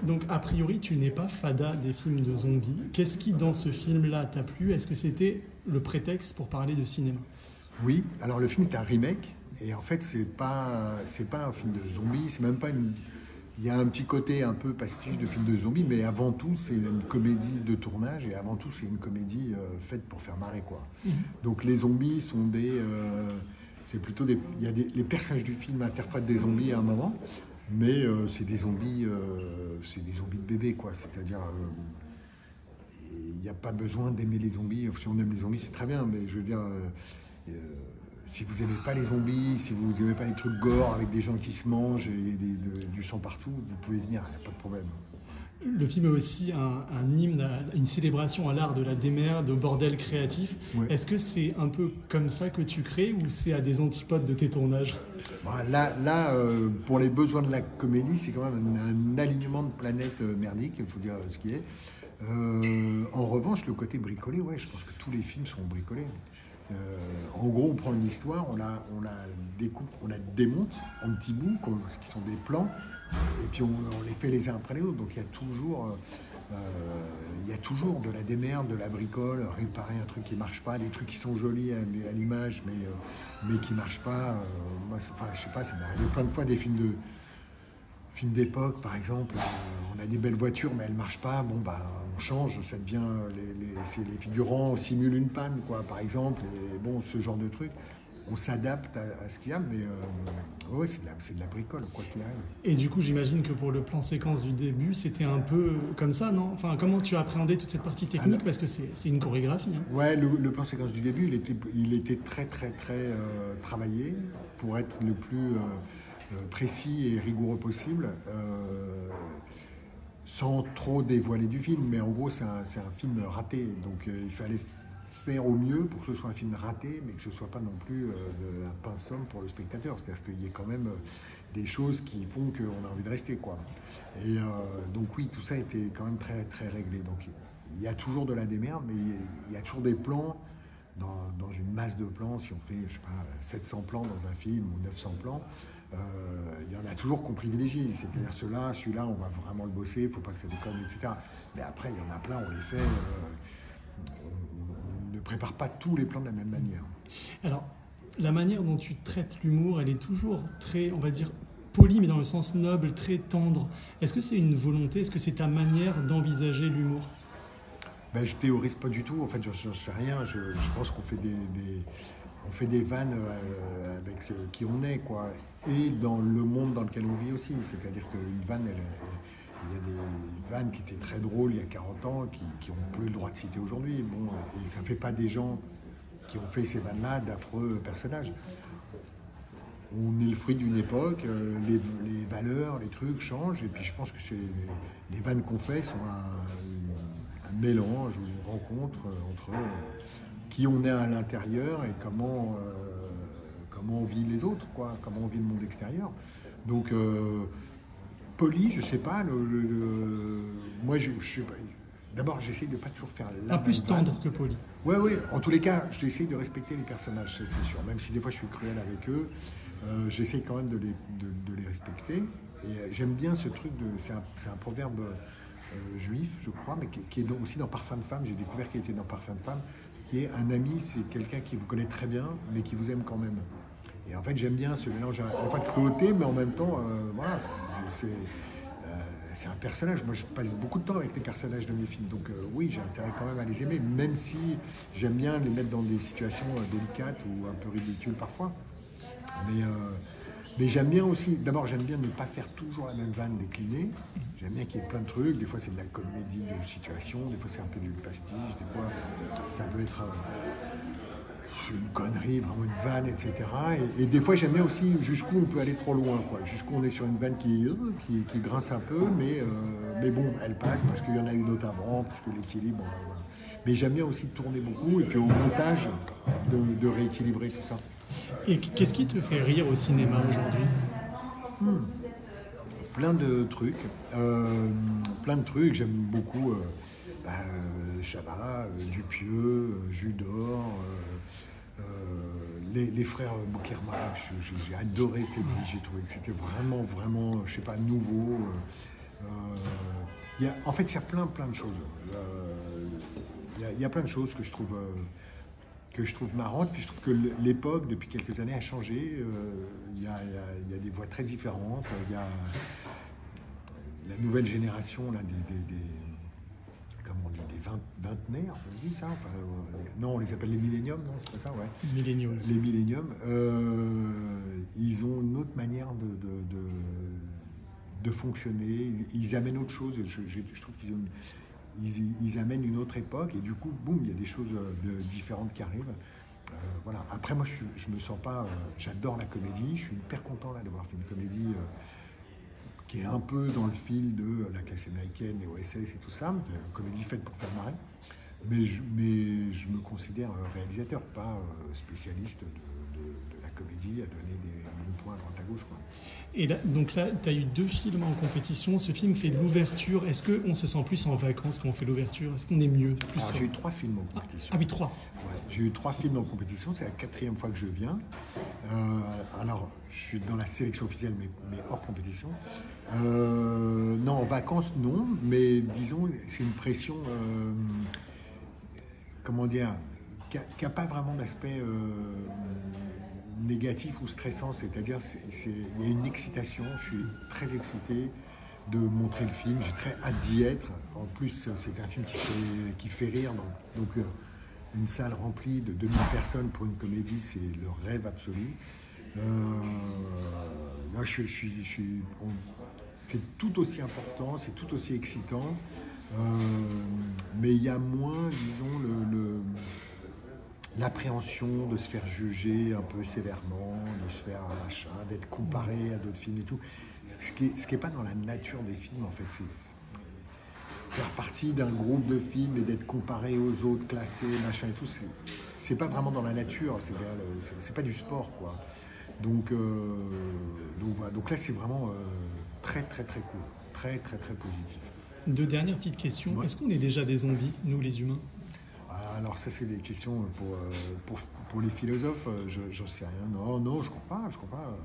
Donc, a priori, tu n'es pas fada des films de zombies. Qu'est-ce qui, dans ce film-là, t'a plu? Est-ce que c'était le prétexte pour parler de cinéma? Oui, alors le film est un remake, et en fait, c'est pas un film de zombies, c'est même pas une. Il y a un petit côté un peu pastiche de film de zombies, mais avant tout, c'est une comédie de tournage, et avant tout, c'est une comédie faite pour faire marrer, quoi. Donc les zombies sont c'est plutôt des. Les personnages du film interprètent des zombies à un moment, mais c'est des zombies de bébé, quoi. C'est-à-dire, il n'y a pas besoin d'aimer les zombies. Si on aime les zombies, c'est très bien, mais je veux dire, si vous n'aimez pas les zombies, si vous n'aimez pas les trucs gore avec des gens qui se mangent et du sang partout, vous pouvez venir, il n'y a pas de problème. Le film est aussi un hymne, une célébration à l'art de la démerde, au bordel créatif. Ouais. Est-ce que c'est un peu comme ça que tu crées ou c'est à des antipodes de tes tournages? Là, pour les besoins de la comédie, c'est quand même un alignement de planètes merdiques, il faut dire ce qui est. En revanche, le côté bricolé, ouais, je pense que tous les films sont bricolés. En gros, on prend une histoire, on la découpe, on la démonte en petits bouts, qui sont des plans, et puis on les fait les uns après les autres. Donc il y a toujours de la démerde, de la bricole, réparer un truc qui marche pas, des trucs qui sont jolis à l'image, mais qui marchent pas. Moi, je sais pas, ça m'est arrivé plein de fois des films d'époque, par exemple. On a des belles voitures, mais elles marchent pas. Bon, bah, on change, ça devient les figurants simulent une panne, quoi, par exemple. Et bon, ce genre de truc, on s'adapte à ce qu'il y a, mais ouais, c'est de la bricole, quoi qu'il arrive. Et du coup, j'imagine que pour le plan séquence du début, c'était un peu comme ça, non? Enfin, comment tu as appréhendé toute cette partie technique? Parce que c'est une chorégraphie. Hein. Ouais, le plan séquence du début, il était très, très, très travaillé pour être le plus précis et rigoureux possible, sans trop dévoiler du film. Mais en gros, c'est un film raté, donc il fallait faire au mieux pour que ce soit un film raté, mais que ce soit pas non plus un pain somme pour le spectateur. C'est-à-dire qu'il y ait quand même des choses qui font qu'on a envie de rester, quoi. Et donc oui, tout ça était quand même très, très réglé. Donc il y a toujours de la démerde, mais il y a toujours des plans dans une masse de plans. Si on fait, je sais pas, 700 plans dans un film ou 900 plans, il y en a toujours qu'on privilégie. C'est-à-dire celui-là, on va vraiment le bosser, il ne faut pas que ça déconne, etc. Mais après, il y en a plein, on les fait. On ne prépare pas tous les plans de la même manière. Alors, la manière dont tu traites l'humour, elle est toujours très, on va dire, polie, mais dans le sens noble, très tendre. Est-ce que c'est une volonté? Est-ce que c'est ta manière d'envisager l'humour? Ben, je théorise pas du tout. En fait, je sais rien. Je pense qu'on fait on fait des vannes avec qui on est, quoi. Et dans le monde dans lequel on vit aussi. C'est-à-dire qu'une vanne, il y a des vannes qui étaient très drôles il y a 40 ans, qui n'ont plus le droit de citer aujourd'hui. Bon, et ça ne fait pas des gens qui ont fait ces vannes-là d'affreux personnages. On est le fruit d'une époque, les valeurs, les trucs changent, et puis je pense que les vannes qu'on fait sont un mélange ou une rencontre entre qui on est à l'intérieur et comment on vit les autres, quoi, comment on vit le monde extérieur. Donc, poli, je sais pas, moi je sais pas. D'abord, j'essaye de pas toujours faire la Un plus même vanne. tendre que poli. Ouais, ouais. En tous les cas, j'essaye de respecter les personnages, c'est sûr. Même si des fois je suis cruel avec eux, j'essaye quand même de les respecter. Et j'aime bien ce truc c'est un proverbe juif, je crois, mais qui est aussi dans Parfum de femme. J'ai découvert qu'il était dans Parfum de femme, qui est un ami, c'est quelqu'un qui vous connaît très bien, mais qui vous aime quand même. Et en fait, j'aime bien ce mélange à la fois de cruauté, mais en même temps, voilà, c'est un personnage. Moi, je passe beaucoup de temps avec les personnages de mes films. Donc oui, j'ai intérêt quand même à les aimer, même si j'aime bien les mettre dans des situations délicates ou un peu ridicules parfois. Mais j'aime bien aussi, d'abord j'aime bien ne pas faire toujours la même vanne déclinée. J'aime bien qu'il y ait plein de trucs. Des fois c'est de la comédie de situation, des fois c'est un peu du pastiche, des fois ça peut être une connerie, vraiment une vanne, etc. Et des fois j'aime bien aussi jusqu'où on peut aller trop loin, quoi. Jusqu'où on est sur une vanne qui grince un peu, mais bon, elle passe parce qu'il y en a une autre avant, parce que l'équilibre. Voilà. Mais j'aime bien aussi tourner beaucoup et puis au montage de rééquilibrer tout ça. Et qu'est-ce qui te fait rire au cinéma aujourd'hui? Plein de trucs. J'aime beaucoup Chabat, Dupieux, Judor, les frères Boukermark. J'ai adoré Teddy. J'ai trouvé que c'était vraiment, vraiment, je sais pas, nouveau. En fait, il y a plein de choses. Il y a plein de choses que je trouve marrantes. Puis je trouve que l'époque, depuis quelques années, a changé. Il y a des voix très différentes. Il y a la nouvelle génération, là, comment on dit, des vingtenaires, ça se dit ça enfin, non, on les appelle les milléniums, non, c'est pas ça, ouais. Millennials. Les milléniums, ils ont une autre manière de fonctionner. Ils amènent autre chose. Je trouve ils amènent une autre époque et du coup, boum, il y a des choses différentes qui arrivent. Voilà. Après, moi, je me sens pas. J'adore la comédie. Je suis hyper content là d'avoir fait une comédie qui est un peu dans le fil de la classe américaine, les OSS et tout ça. Une comédie faite pour faire marrer. Mais je me considère réalisateur, pas spécialiste de la comédie, à donner des bons points à droite à gauche, quoi. Et là, donc là, tu as eu 2 films en compétition. Ce film fait l'ouverture. Est-ce qu'on se sent plus en vacances quand on fait l'ouverture? Est-ce qu'on est mieux plus Alors, j'ai eu 3 films en compétition. Ah oui, 3. Ouais, j'ai eu 3 films en compétition. C'est la 4e fois que je viens. Alors, je suis dans la sélection officielle, mais hors compétition. Non, en vacances, non. Mais disons, c'est une pression... comment dire, qui n'a pas vraiment d'aspect négatif ou stressant, c'est-à-dire il y a une excitation, je suis très excité de montrer le film, j'ai très hâte d'y être. En plus, c'est un film qui fait rire, donc une salle remplie de 2000 personnes pour une comédie, c'est le rêve absolu. Là, c'est tout aussi important, c'est tout aussi excitant. Mais il y a moins, disons, l'appréhension de se faire juger un peu sévèrement, de se faire machin, d'être comparé à d'autres films et tout. Ce qui est pas dans la nature des films, en fait. C'est faire partie d'un groupe de films et d'être comparé aux autres, classés, machin et tout, c'est pas vraiment dans la nature, c'est pas du sport, quoi. Donc voilà. Donc là, c'est vraiment très cool, très positif. 2 dernières petites questions. Ouais. Est-ce qu'on est déjà des zombies, nous les humains? Alors ça, c'est des questions pour les philosophes. J'en sais rien. Non, je crois pas.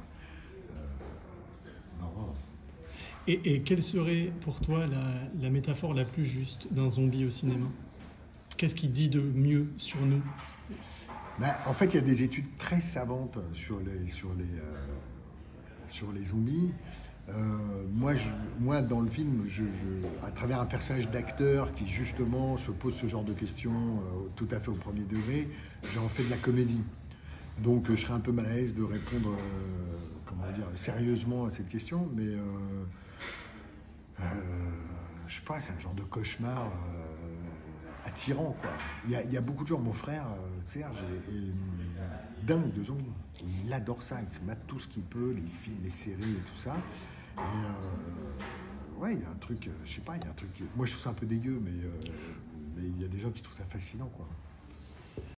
Non. Et quelle serait pour toi la métaphore la plus juste d'un zombie au cinéma? Qu'est-ce qui dit de mieux sur nous? En fait, il y a des études très savantes sur les zombies. Moi, dans le film, à travers un personnage d'acteur qui justement se pose ce genre de questions tout à fait au premier degré, j'en fais de la comédie. Donc je serais un peu mal à l'aise de répondre sérieusement à cette question, mais je sais pas, c'est un genre de cauchemar attirant, quoi. Il y a beaucoup de gens, mon frère Serge est dingue de zombies. Il adore ça, il se mate tout ce qu'il peut, les films, les séries et tout ça. Et ouais, il y a un truc, je sais pas, il y a un truc. Moi, je trouve ça un peu dégueu, mais il y a des gens qui trouvent ça fascinant, quoi.